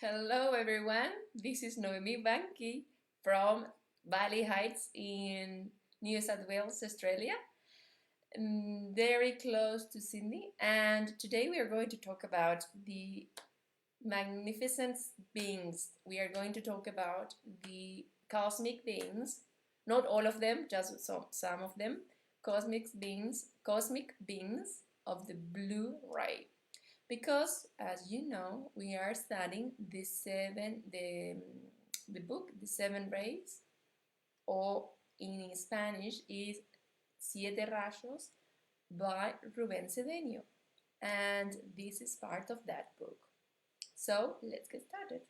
Hello everyone, this is Noemi Banchi from Valley Heights in New South Wales, Australia, very close to Sydney, and today we are going to talk about the magnificent beings. We are going to talk about the cosmic beings, not all of them, just some of them, cosmic beings of the blue ray. Because, as you know, we are studying the book, The Seven Rays, or in Spanish is Siete Rayos by Rubén Cedeño. And this is part of that book. So, let's get started.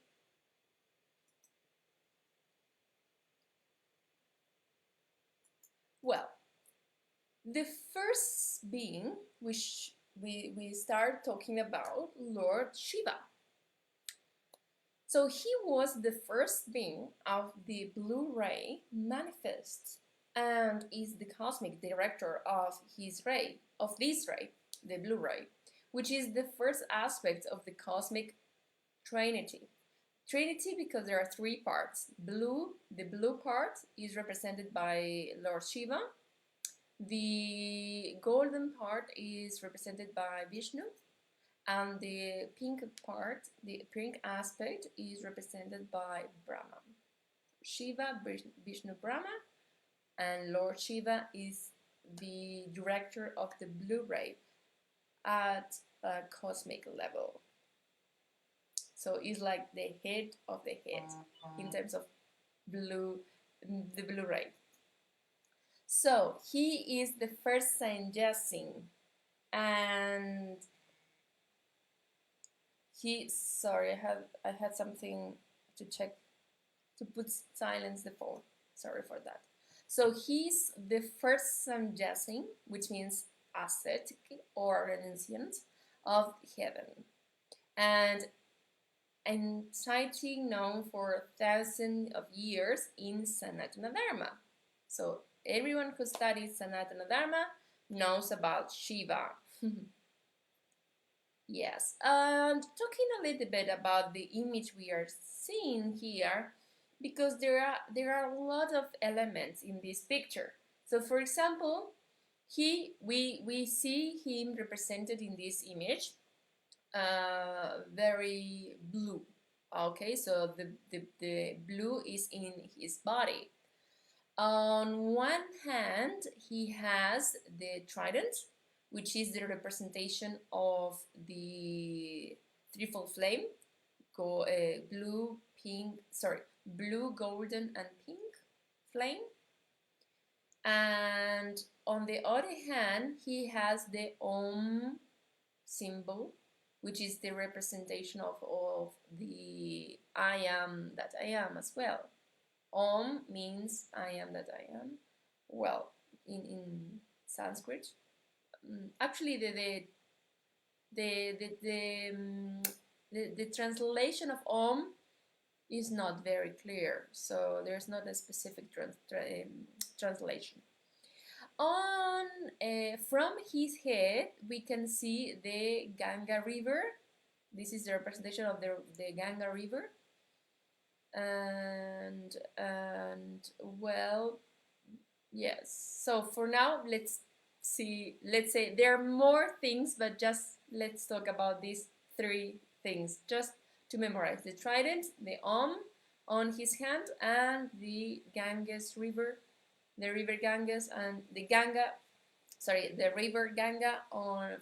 Well, the first being which we start talking about Lord Shiva. So he was the first being of the blue ray manifest and is the cosmic director of this ray, the blue ray, which is the first aspect of the cosmic trinity. Trinity because there are three parts. The blue part is represented by Lord Shiva. The golden part is represented by Vishnu, and the pink part, the pink aspect, is represented by Brahma. Shiva, Vishnu, Brahma, and Lord Shiva is the director of the blue ray at a cosmic level. So he's like the head of the head in terms of the blue ray. So he is the first sannyasi, and sorry, I had something to check, to silence the phone. Sorry for that. So he's the first sannyasi, which means ascetic or renunciant of heaven, and entity known for thousands of years in Sanatana Dharma. So everyone who studies Sanatana Dharma knows about Shiva. Yes, and talking a little bit about the image we are seeing here, because there are a lot of elements in this picture. So, for example, we see him represented in this image, very blue. Okay, so the blue is in his body. On one hand, he has the trident, which is the representation of the threefold flame, blue, golden, and pink flame. And on the other hand, he has the Om symbol, which is the representation of the I am that I am as well. Om means I am that I am. Well, in Sanskrit, actually the translation of Om is not very clear, so there's not a specific translation. From his head, we can see the Ganga River. This is the representation of the Ganga River. And well, yes, so for now let's say there are more things, but just let's talk about these three things just to memorize: the trident, the Om on his hand, and the Ganges river, the river Ganges, and the river Ganga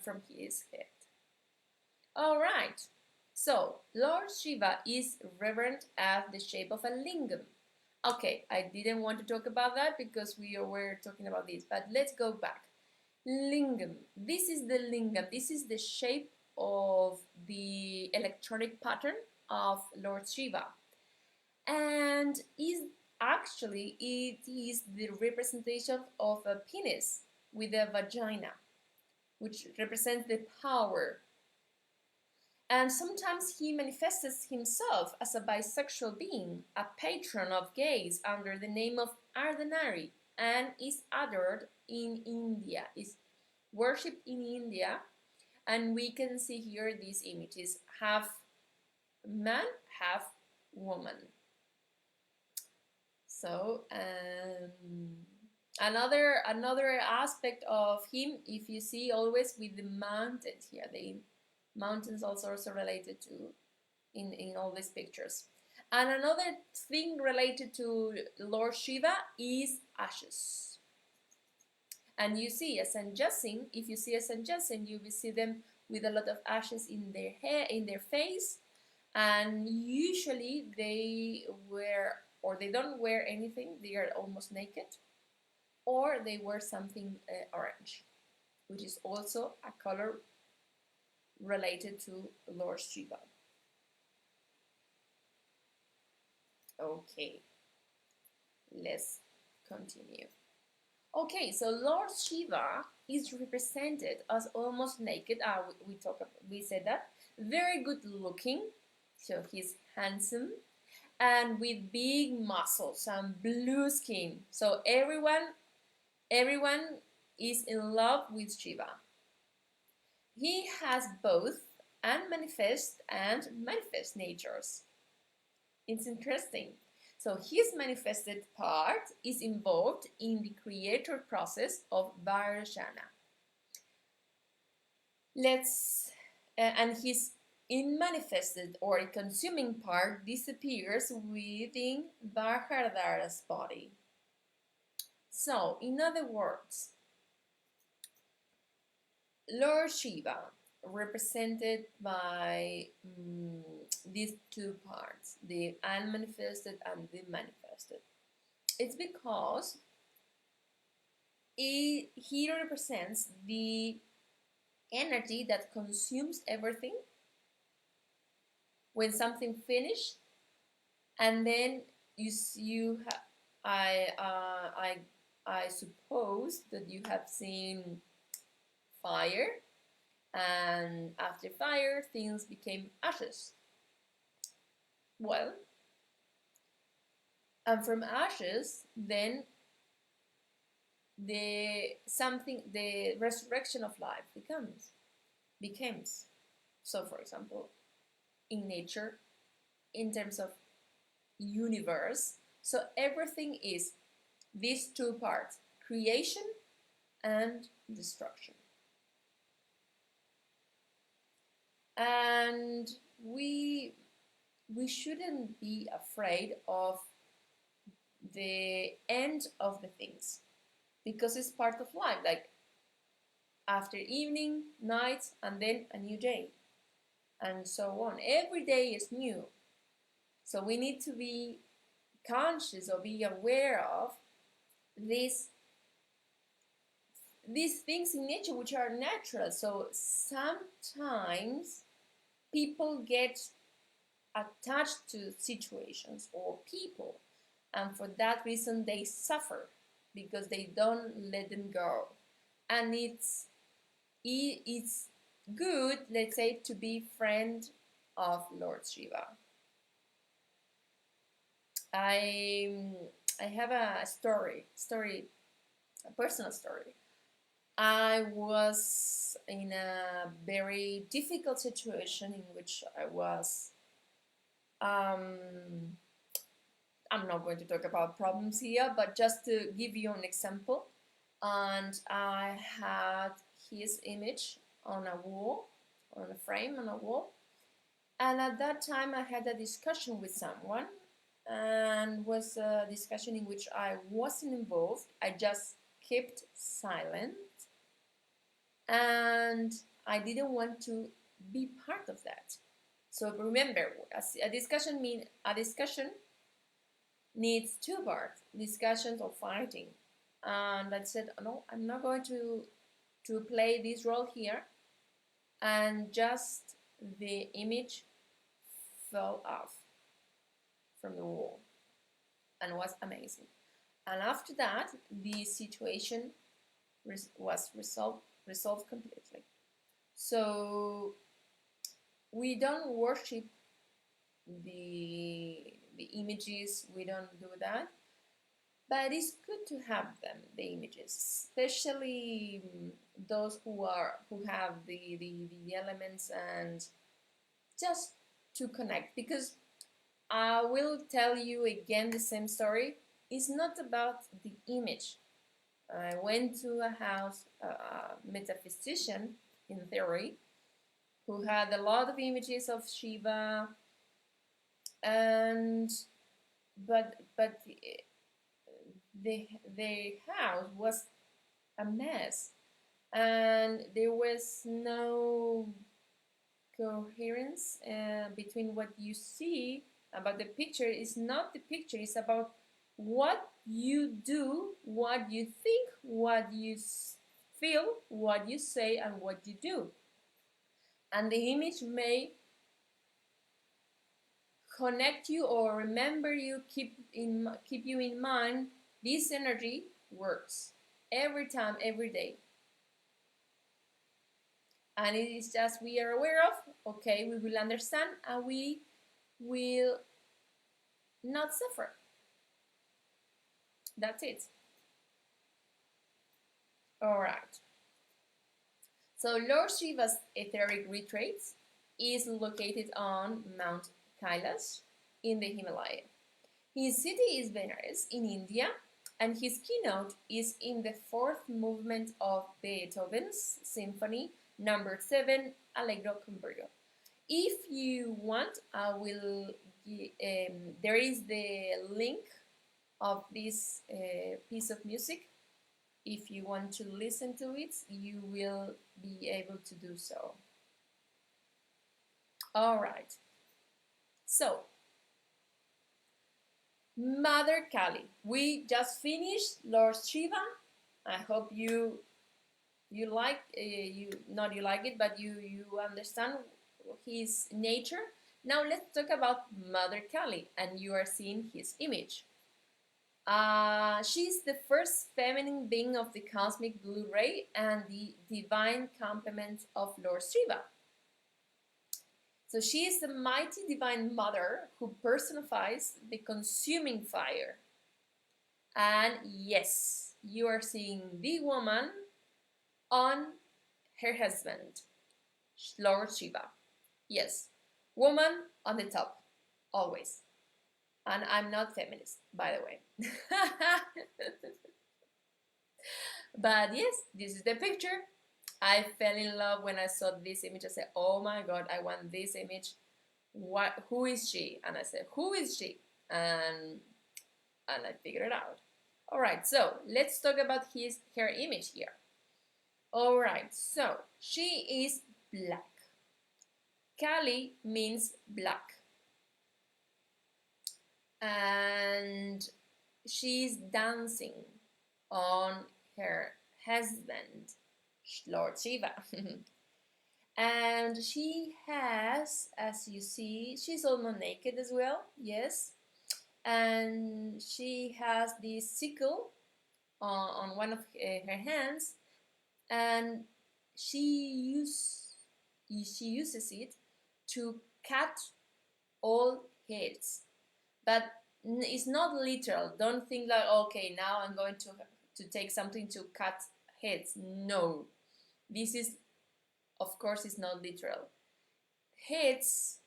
from his head. All right. So, Lord Shiva is revered as the shape of a lingam. Okay, I didn't want to talk about that because we were talking about this, but let's go back. Lingam. This is the lingam. This is the shape of the electronic pattern of Lord Shiva. And it is the representation of a penis with a vagina, which represents the power. And sometimes he manifests himself as a bisexual being, a patron of gays under the name of Ardhanari, and is adored in India, is worshipped in India. And we can see here these images, half man, half woman. So another aspect of him, if you see always with the mountains here, the mountains also related to in all these pictures. And another thing related to Lord Shiva is ashes. And you see a Sanjasin, if you see a Sanjasin, you will see them with a lot of ashes in their hair, in their face, and usually they wear, or they don't wear anything, they are almost naked, or they wear something orange, which is also a color related to Lord Shiva. Okay, let's continue. Okay, so Lord Shiva is represented as almost naked. We said that. Very good looking, so he's handsome, and with big muscles and blue skin. So everyone is in love with Shiva. He has both unmanifest and manifest natures. It's interesting. So his manifested part is involved in the creator process of Varjana. And his unmanifested or consuming part disappears within Vajradhara's body. So, in other words, Lord Shiva, represented by these two parts, the unmanifested and the manifested. It's because he represents the energy that consumes everything when something finished, and then I suppose that you have seen fire, and after fire things became ashes. Well, and from ashes then the resurrection of life becomes. So for example, in nature, in terms of universe, so everything is these two parts, creation and destruction. And we shouldn't be afraid of the end of the things, because it's part of life, like after evening, night, and then a new day, and so on. Every day is new. So we need to be conscious or be aware of these things in nature which are natural. So sometimes people get attached to situations or people, and for that reason they suffer because they don't let them go. And it's good, let's say, to be friend of Lord Shiva. I have a personal story. I was in a very difficult situation in which I was. I'm not going to talk about problems here, but just to give you an example. And I had his image on a wall, on a frame on a wall. And at that time I had a discussion with someone, and was a discussion in which I wasn't involved. I just kept silent, and I didn't want to be part of that. So remember, a discussion needs two parts, discussions or fighting. And I said, no, I'm not going to play this role here. And just the image fell off from the wall, and was amazing. And after that, the situation was resolved completely. So we don't worship the images, we don't do that, but it's good to have them, the images, especially those who have the elements, and just to connect, because I will tell you again the same story. It's not about the image. I went to a house, a metaphysician in theory, who had a lot of images of Shiva, and but the house was a mess, and there was no coherence between what you see about the picture. Is not the picture, it's about what you do, what you think, what you feel, what you say, and what you do. And the image may connect you or remember you, keep you in mind. This energy works every time, every day, and it is just we are aware of. Okay, we will understand, and we will not suffer. That's it. All right. So Lord Shiva's etheric retreat is located on Mount Kailash in the Himalaya. His city is Benares in India, and his keynote is in the fourth movement of Beethoven's Symphony number 7, Allegro con brio. If you want, I will. There is the link of this piece of music. If you want to listen to it, you will be able to do so. All right. So, Mother Kali. We just finished Lord Shiva. I hope you like but you understand his nature. Now let's talk about Mother Kali, and you are seeing his image. She's the first feminine being of the cosmic blue ray and the divine complement of Lord Shiva. So she is the mighty divine mother who personifies the consuming fire. And yes, you are seeing the woman on her husband, Lord Shiva. Yes, woman on the top, always. And I'm not feminist, by the way. But yes, this is the picture. I fell in love when I saw this image. I said, oh my God, I want this image. Who is she? And I said, who is she? And I figured it out. All right, so let's talk about her image here. All right, so she is black. Kali means black. And she's dancing on her husband, Lord Shiva. And she has, as you see, she's almost naked as well, yes. And she has this sickle on one of her hands, and she uses it to cut all heads. But it's not literal. Don't think like, okay, now I'm going to take something to cut heads. No, this is, of course, it's not literal. Heads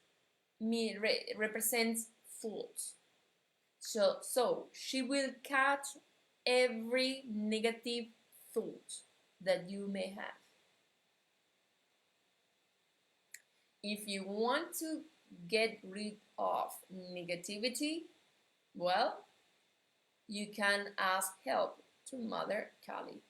represents thoughts. So she will cut every negative thought that you may have. If you want to get rid of negativity, well, you can ask help to Mother Kali,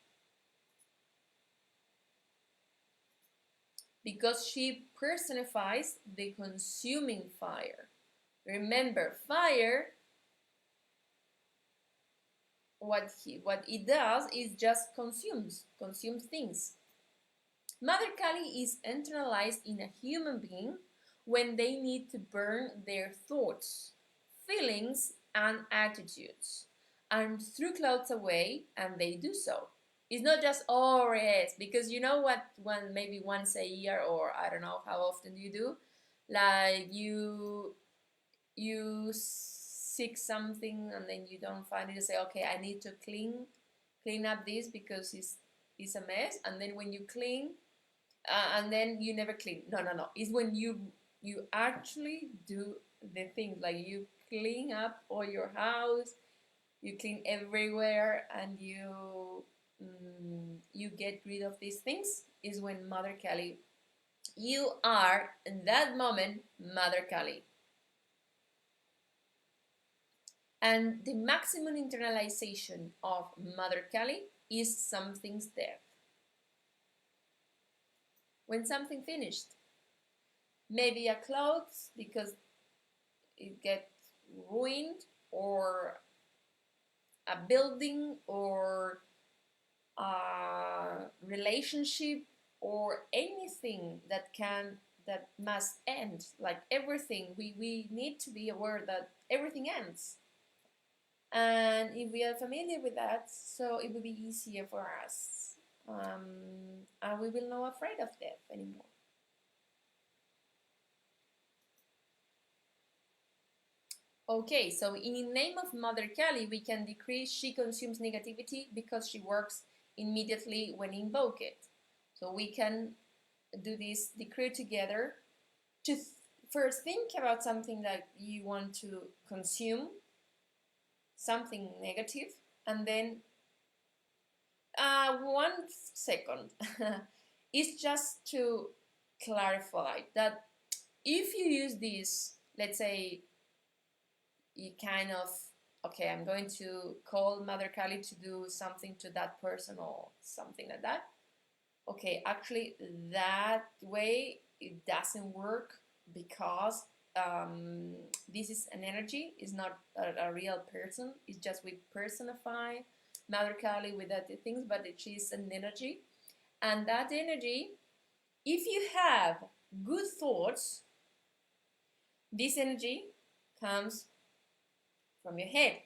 because she personifies the consuming fire. Remember, fire, what it does is just consumes things. Mother Kali is internalized in a human being when they need to burn their thoughts, feelings, and attitudes, and throw clouds away, and they do so. It's not just, oh yes, because you know what, maybe once a year, or I don't know how often you do, like you seek something and then you don't find it, you say, okay, I need to clean up this because it's a mess, and then when you clean, and then you never clean. No. It's when you you actually do the things, like you clean up all your house, you clean everywhere, and you get rid of these things, is when Mother Kali, you are in that moment Mother Kali. And the maximum internalization of Mother Kali is something's death. When something finished, maybe a clothes because it gets ruined, or a building, or a relationship, or anything that must end. Like everything, we need to be aware that everything ends. And if we are familiar with that, so it will be easier for us, and we will not afraid of death anymore. Okay, so in the name of Mother Kali, we can decree she consumes negativity because she works immediately when invoked. So we can do this decree together to first think about something that you want to consume, something negative, and then 1 second. It's just to clarify that if you use this, let's say, you kind of, okay, I'm going to call Mother Kali to do something to that person or something like that. Okay, actually, that way it doesn't work, because this is an energy, it's not a real person. It's just we personify Mother Kali with that things, but she's an energy. And that energy, if you have good thoughts, this energy comes from your head.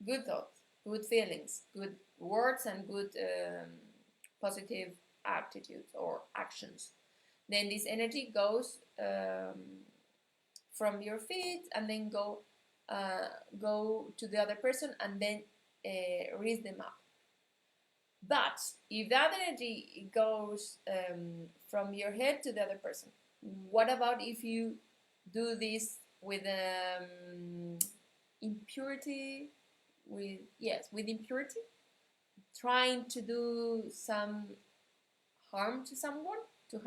Good thoughts, good feelings, good words, and good positive attitudes or actions. Then this energy goes from your feet, and then go to the other person, and then raise them up. But if that energy goes from your head to the other person, what about if you do this with impurity? With impurity, trying to do some harm to someone, to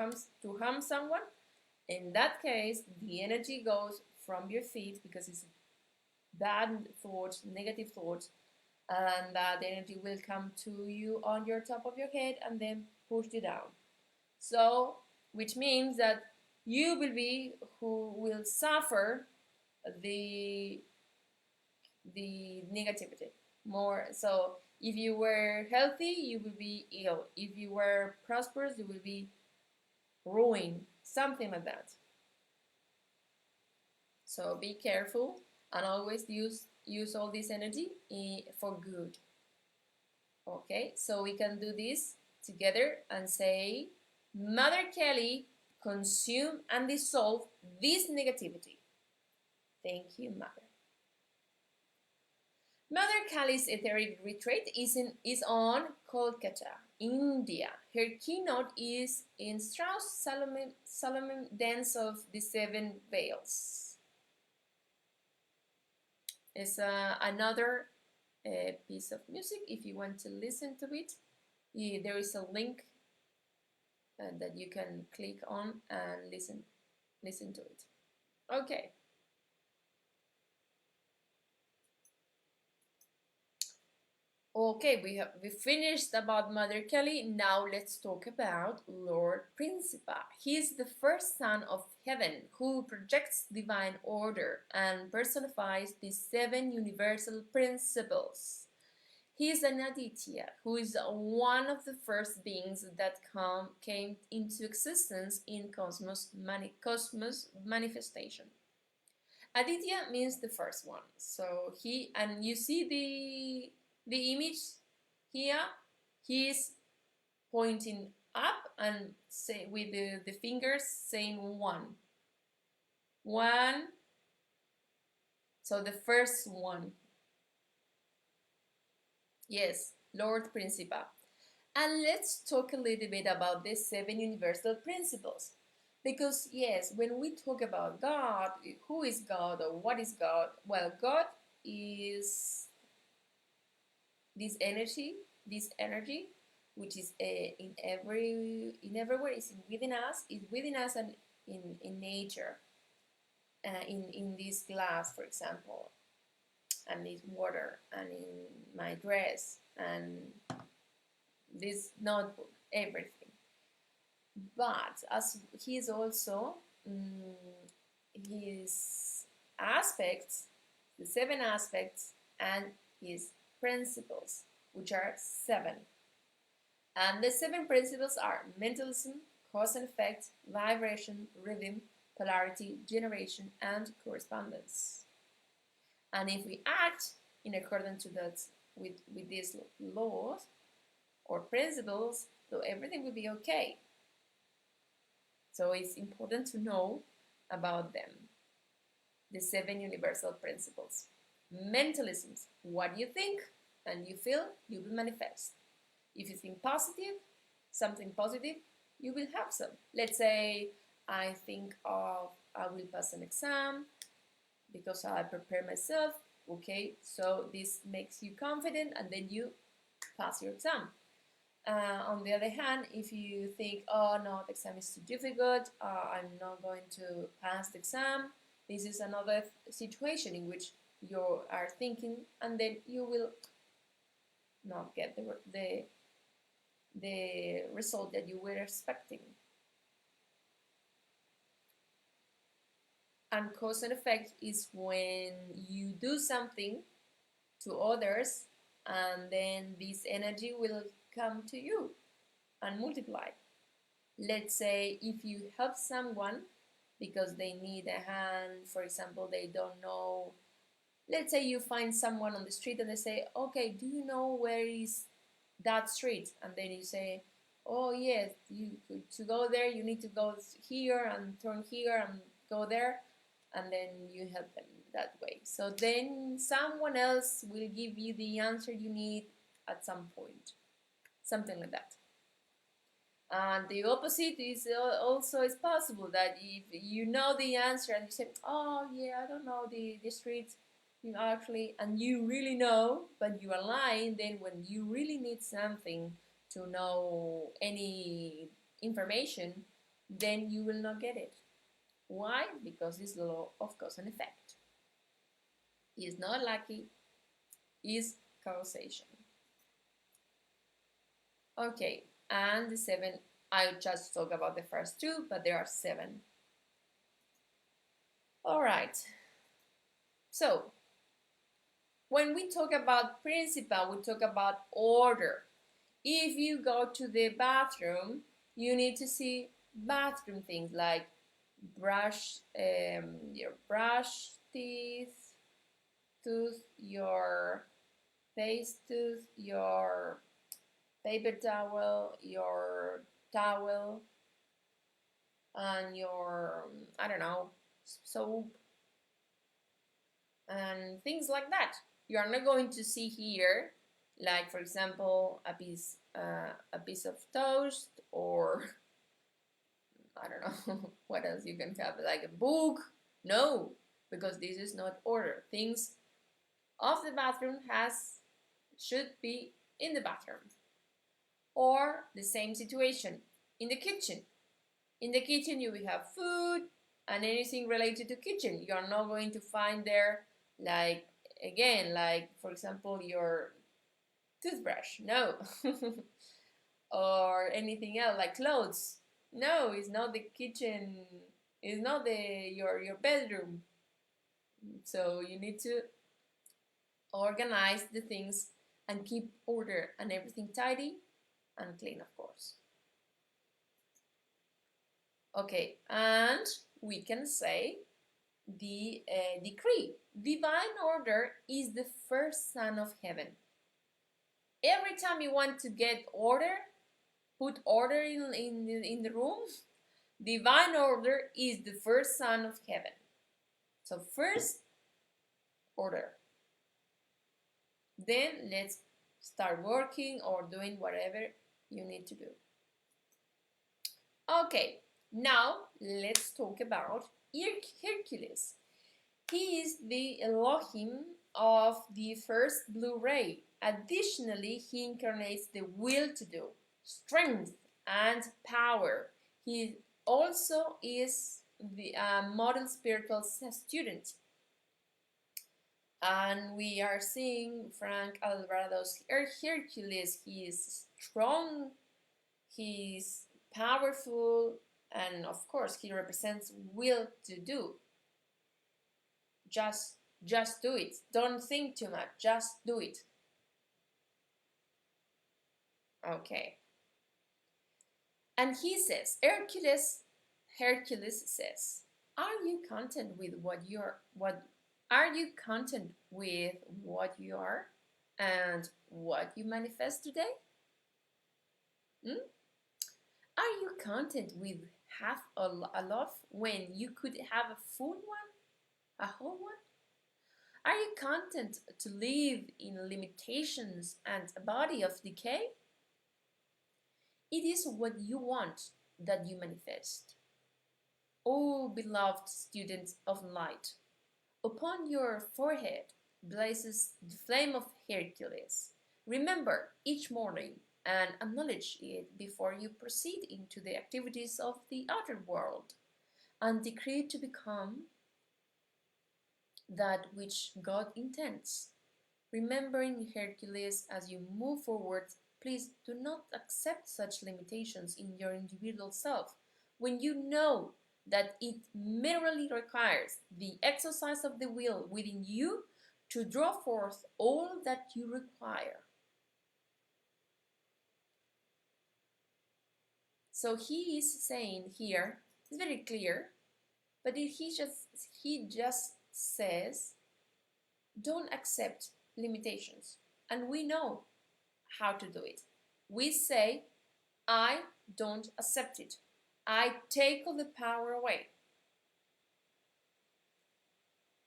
harm someone. In that case, the energy goes from your feet, because it's bad thoughts, negative thoughts, and that energy will come to you on your top of your head and then push you down. So, which means that you will be who will suffer the negativity more. So if you were healthy, you will be ill. If you were prosperous, you will be ruined, something like that. So be careful, and always use all this energy for good. Okay, so we can do this together and say, Mother Kali, consume and dissolve this negativity. Thank you, Mother. Mother Kali's etheric retreat is on Kolkata, India. Her keynote is in Strauss Salome Dance of the Seven Veils. It's another piece of music. If you want to listen to it, there is a link that you can click on and listen to it. Okay. Okay, we finished about Mother Kali. Now let's talk about Lord Principa. He is the first son of heaven who projects divine order and personifies the 7 universal principles. He is an Aditya, who is one of the first beings that came into existence in cosmos manifestation. Aditya means the first one. So and you see the image here, he is pointing up and say with the fingers saying one. So the first one. Yes, Lord Principa. And let's talk a little bit about the 7 universal principles. Because yes, when we talk about God, who is God or what is God? Well, God is this energy, which is everywhere, is within us and in nature, in this glass, for example, and this water, and in my dress, and this notebook, everything. But as he is also his aspects, the 7 aspects, and his principles, which are 7. And the 7 principles are mentalism, cause and effect, vibration, rhythm, polarity, generation, and correspondence. And if we act in accordance to that with these laws or principles, so everything will be okay. So it's important to know about them. The 7 universal principles. Mentalisms, what you think and you feel, you will manifest. If you think positive, something positive, you will have some. Let's say I think of I will pass an exam because I prepare myself. Okay, so this makes you confident and then you pass your exam. On the other hand, if you think, oh no, the exam is too difficult, I'm not going to pass the exam, this is another situation in which you are thinking, and then you will not get the result that you were expecting. And cause and effect is when you do something to others, and then this energy will come to you and multiply. Let's say if you help someone because they need a hand, for example, they don't know. Let's say you find someone on the street and they say, okay, do you know where is that street? And then you say, oh yes, to go there you need to go here and turn here and go there, and then you help them that way. So then someone else will give you the answer you need at some point, something like that. And the opposite is also is possible, that if you know the answer and you say, oh yeah, I don't know the street, you actually, and you really know, but you are lying, then when you really need something to know any information, then you will not get it. Why? Because this law of cause and effect is not lucky, is causation. Okay, and the 7, I just talked about the first 2, but there are 7. All right. So, when we talk about principle, we talk about order. If you go to the bathroom, you need to see bathroom things like brush, your brush teeth, your face tooth, your paper towel, your towel, and your, I don't know, soap, and things like that. You are not going to see here, like for example, a piece of toast, or I don't know what else you can have, like a book. No, because this is not order. Things of the bathroom should be in the bathroom. Or the same situation in the kitchen. In the kitchen you will have food and anything related to kitchen. You are not going to find there, like, again, like for example, your toothbrush. No. Or anything else like clothes. No, it's not the kitchen. It's not your bedroom. So you need to organize the things and keep order and everything tidy and clean, of course. Okay, and we can say the decree. Divine order is the first son of heaven. Every time you want to get order, put order in the room, divine order is the first son of heaven. So first, order. Then let's start working or doing whatever you need to do. Okay, Now let's talk about Hercules. He is the Elohim of the first blue ray. Additionally, he incarnates the will to do, strength, and power. He also is the model spiritual student. And we are seeing Frank Alvarado's Hercules. He is strong, he is powerful, and of course, he represents will to do. Just do it. Don't think too much. Just do it. Okay. And he says, Hercules says, are you content with what you are and what you manifest today? Are you content with half a loaf when you could have a full one? A whole one? Are you content to live in limitations and a body of decay? It is what you want that you manifest. O beloved students of light, upon your forehead blazes the flame of Hercules. Remember each morning and acknowledge it before you proceed into the activities of the outer world, and decree to become that which God intends. Remembering Hercules as you move forward, please do not accept such limitations in your individual self when you know that it merely requires the exercise of the will within you to draw forth all that you require. So he is saying here, it's very clear, but he just says, don't accept limitations. And we know how to do it. We say, I don't accept it. I take all the power away.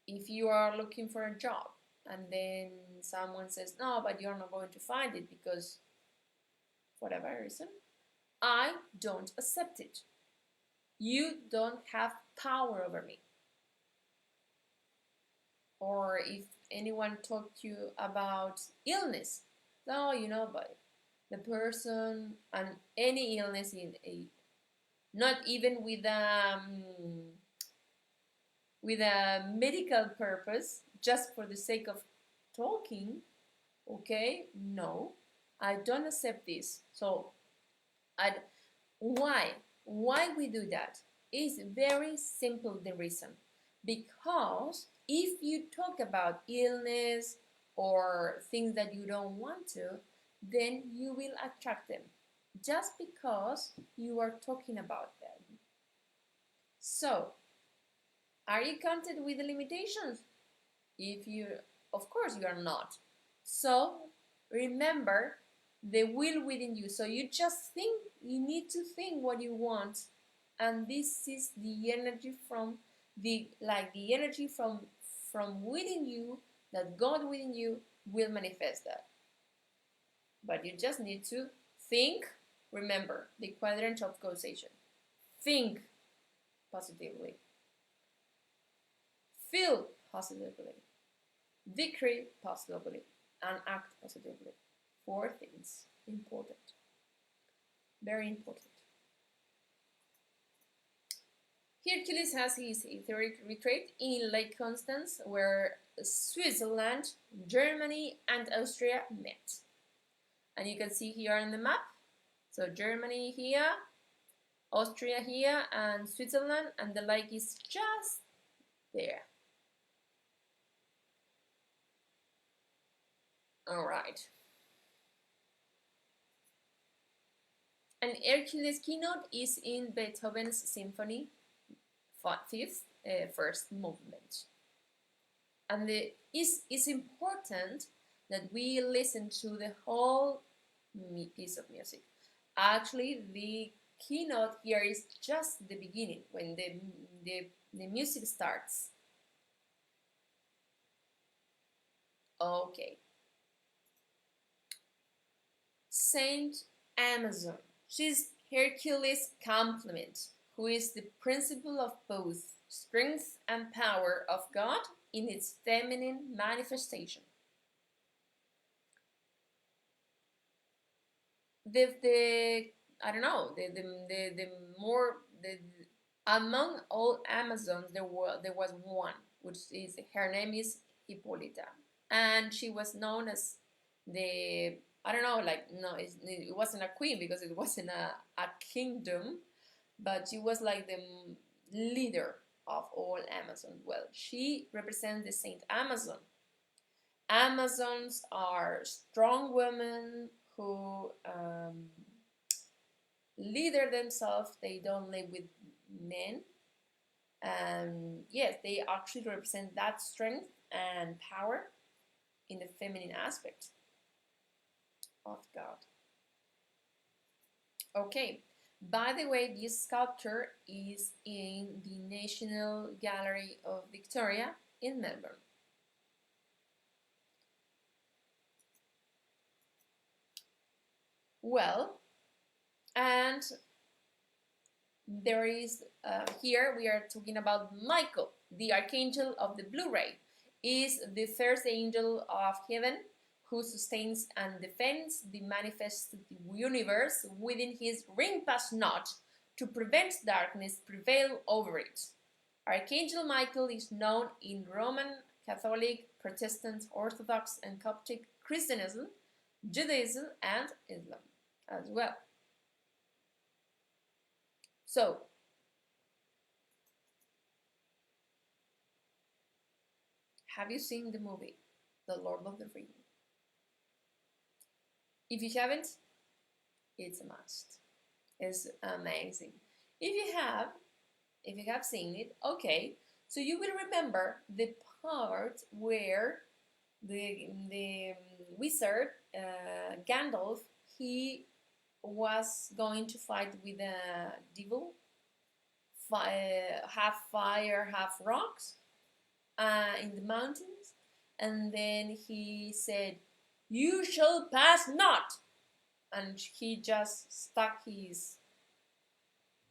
If you are looking for a job and then someone says, no, but you're not going to find it because whatever reason, I don't accept it. You don't have power over me. Or if anyone talked to you about illness, no, but the person and any illness not even with a medical purpose, just for the sake of talking, okay, no, I don't accept this. So why we do that is very simple, the reason. Because if you talk about illness or things that you don't want to, then you will attract them just because you are talking about them. So, are you content with the limitations? Of course you are not. So, remember the will within you. So you need to think what you want, and this is the energy from the energy from within you, that God within you will manifest that. But you just need to think. Remember the quadrant of causation. Think positively. Feel positively. Decree positively. And act positively. 4 things. Important. Very important. Hercules has his etheric retreat in Lake Constance, where Switzerland, Germany, and Austria met. And you can see here on the map, so Germany here, Austria here, and Switzerland, and the lake is just there. All right. And Hercules' keynote is in Beethoven's Symphony, 5th, first movement. And it's important that we listen to the whole piece of music. Actually, the keynote here is just the beginning, when the music starts. Okay. Saint Amazon. She's Hercules' complement, who is the principle of both strength and power of God in its feminine manifestation. I don't know, among all Amazons there was one, which is, her name is Hippolyta, and she was known as the, I don't know, like, no, it wasn't a queen because it wasn't a kingdom, but she was like the leader of all Amazons. Well, she represents the Saint Amazon. Amazons are strong women who leader themselves. They don't live with men, and yes, they actually represent that strength and power in the feminine aspect of God. Okay, by the way, this sculpture is in the National Gallery of Victoria in Melbourne. Well, and there is, here we are talking about Michael, the Archangel of the Blue Ray, is the first angel of heaven who sustains and defends the manifested universe within his ring-pass knot to prevent darkness prevail over it. Archangel Michael is known in Roman, Catholic, Protestant, Orthodox, and Coptic Christianism, Judaism, and Islam as well. So, have you seen the movie, The Lord of the Rings? If you haven't, it's a must. It's amazing. If you have seen it, okay, so you will remember the part where the wizard Gandalf, he was going to fight with a devil, half fire, half rocks, in the mountains, and then he said, "You shall pass not," and he just stuck his,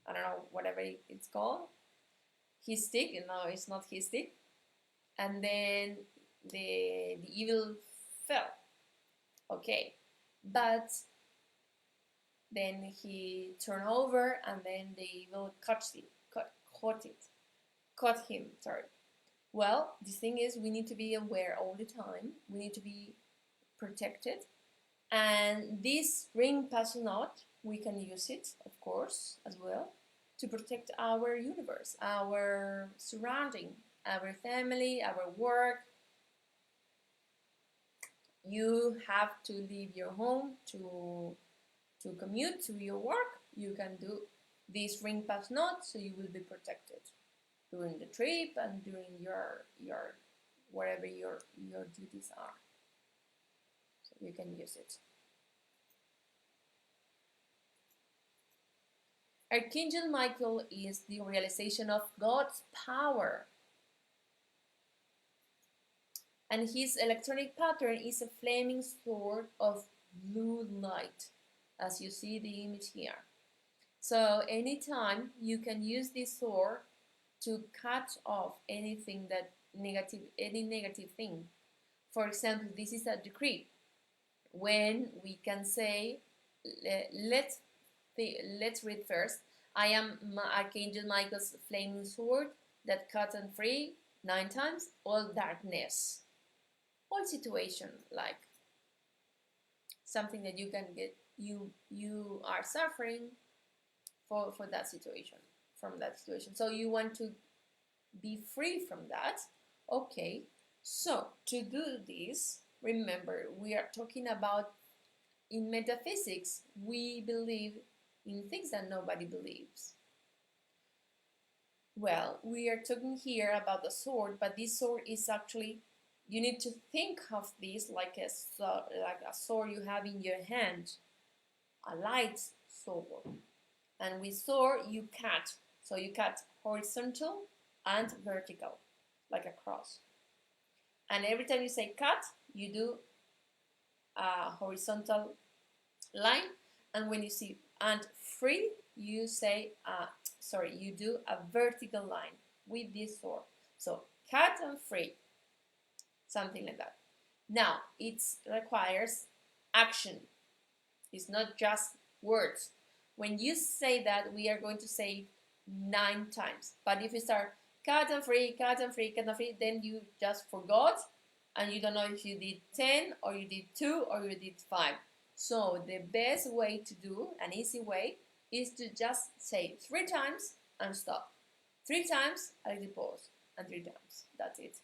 I don't know, whatever it's called, his stick. No, it's not his stick, and then the evil fell. Okay, but then he turned over, and then the evil caught him. Sorry. Well, the thing is, we need to be aware all the time. We need to be protected. And this ring pass knot, we can use it, of course, as well, to protect our universe, our surrounding, our family, our work. You have to leave your home to commute to your work. You can do this ring pass knot, so you will be protected during the trip and during your whatever your duties are. So you can use it. Archangel Michael is the realization of God's power, and his electronic pattern is a flaming sword of blue light, as you see the image here. So anytime you can use this sword to cut off anything that any negative thing. For example, this is a decree when we can say, let's read first. I am Archangel Michael's flaming sword that cuts and free 9 times all darkness, all situation, like something that you can get, you are suffering for that situation, from that situation. So you want to be free from that. Okay, so to do this, remember, we are talking about, in metaphysics, we believe in things that nobody believes. Well, we are talking here about the sword, but this sword is actually, you need to think of this like a sword you have in your hand, a light sword. And with sword, you cut. So you cut horizontal and vertical, like a cross. And every time you say cut, you do a horizontal line. And when you see and free, you say, you do a vertical line with this sword. So cut and free, something like that. Now, it requires action. It's not just words. When you say that, we are going to say 9 times. But if you start cut and free, cut and free, cut and free, then you just forgot and you don't know if you did 10 or you did 2 or you did 5. So the best way to do, an easy way, is to just say 3 times and stop. 3 times, I pause, and 3 times. That's it.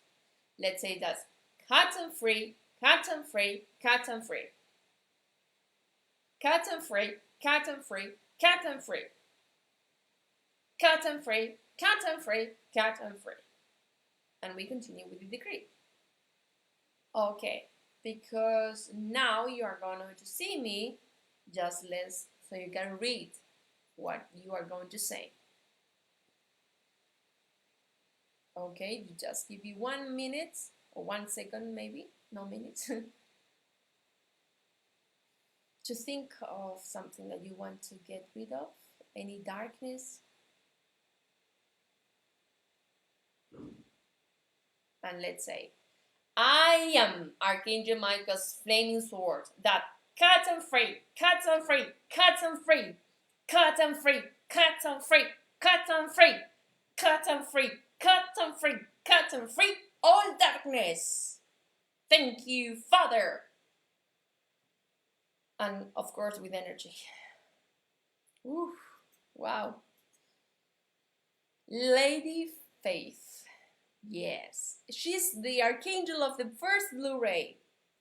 Let's say that's cut and free, cut and free, cut and free. Cut and free, cut and free, cut and free. Cut and free, cut and free, cut and free. And we continue with the decree. Okay, because now you are going to see me, just less so you can read what you are going to say. Okay, you just give you 1 minute or 1 second maybe, no minutes, to think of something that you want to get rid of, any darkness. And let's say, I am Archangel Michael's flaming sword that cut and free, cut and free, cut and free, cut and free, cut and free, cut and free, cut and free, cut and free, cut and free all darkness. Thank you, Father. And of course with energy. Ooh, wow. Lady Faith. Yes, she's the archangel of the first Blu-ray.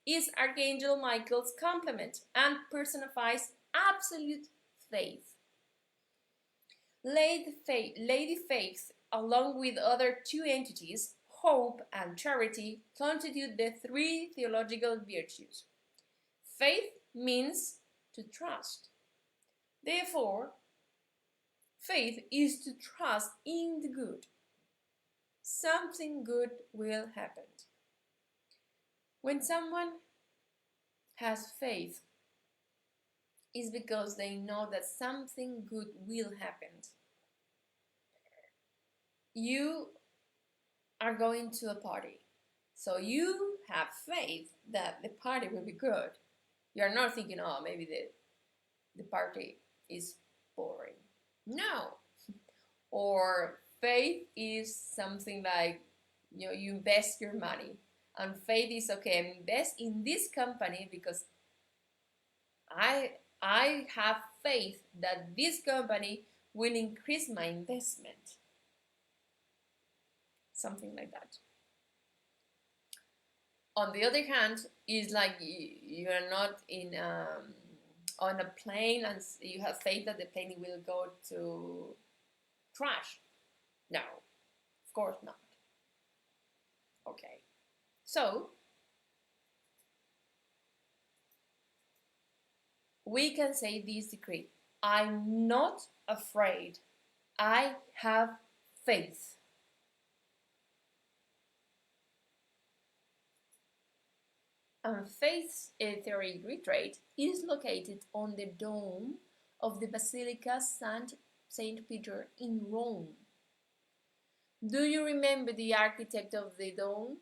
Is Archangel Michael's complement and personifies absolute faith. Lady Faith, along with other 2 entities, hope and charity, constitute the 3 theological virtues. Faith means to trust. Therefore, faith is to trust in the good. Something good will happen. When someone has faith, it's because they know that something good will happen. You are going to a party, so you have faith that the party will be good. You are not thinking, oh, maybe the party is boring. No. Or faith is something like, you invest your money. And faith is, okay, I invest in this company because I have faith that this company will increase my investment. Something like that. On the other hand, it's like you are not in on a plane and you have faith that the plane will go to crash. No, of course not. Okay, so we can say this decree: I'm not afraid. I have faith. And Faith's etheric retreat is located on the dome of the Basilica Saint Peter in Rome. Do you remember the architect of the dome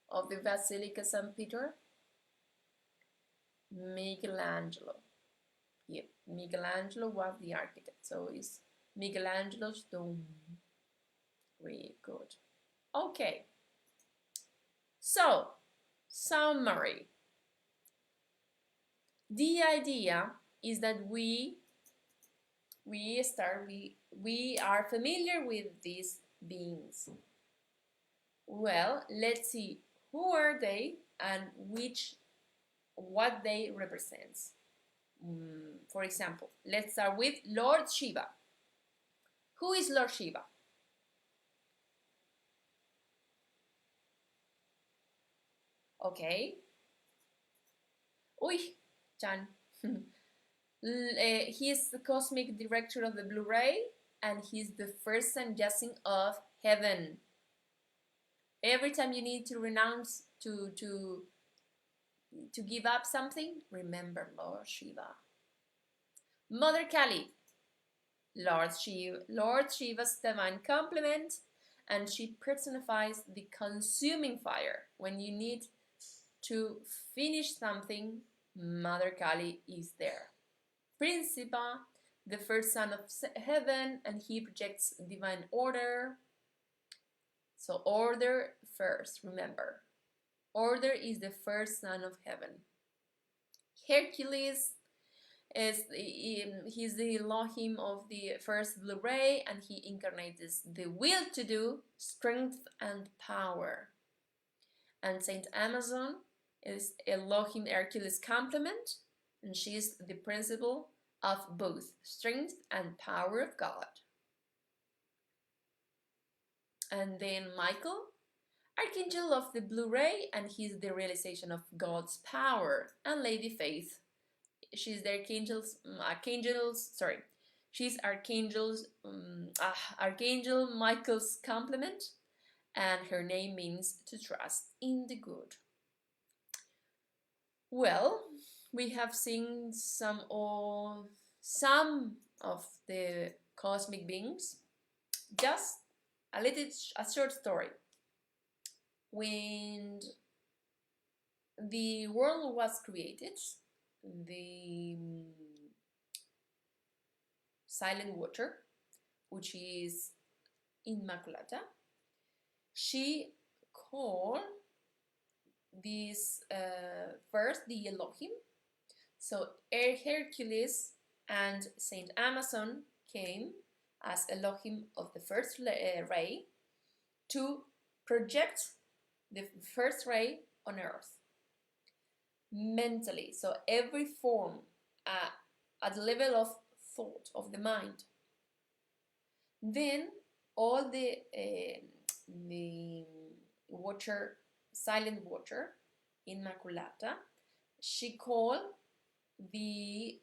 of the Basilica Saint Peter? Michelangelo. Yep, Michelangelo was the architect, so it's Michelangelo's dome. Very good. Okay, so summary. The idea is that we are familiar with these beings. Well, let's see who are they and what they represent. For example, let's start with Lord Shiva. Who is Lord Shiva? Okay. Uy, Chan. He is the cosmic director of the Blu-ray, and he's the first sannyasi of heaven. Every time you need to renounce, to give up something, remember Lord Shiva. Mother Kali. Lord Shiva's divine complement, and she personifies the consuming fire. When you need to finish something, Mother Kali is there. Principa, the first son of heaven, and he projects divine order. So order first, remember. Order is the first son of heaven. Hercules he's the Elohim of the first blue ray, and he incarnates the will to do, strength and power. And Saint Amazon is Elohim Hercules complement, and she is the principle of both strength and power of God. And then Michael, Archangel of the blue ray, and he's the realization of God's power. And Lady Faith, she's the she's Archangel Michael's complement, and her name means to trust in the good. Well, we have seen some of the cosmic beings. Just a short story. When the world was created, the silent water, which is Immaculata, she called this first the Elohim. So Hercules and Saint Amazon came as Elohim of the first ray to project the first ray on earth mentally. So every form at the level of thought of the mind. Then all the water, silent water, Immaculata, she called the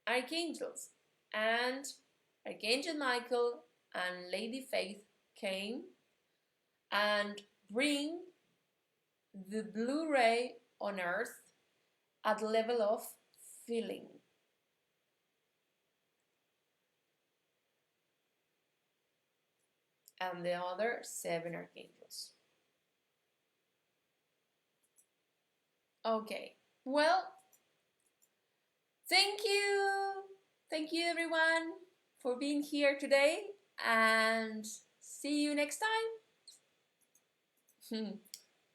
archangels, and Archangel Michael and Lady Faith came and bring the blue ray on earth at the level of feeling. And the other 7 archangels. Okay, well, thank you everyone for being here today, and see you next time.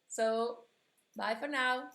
So bye for now.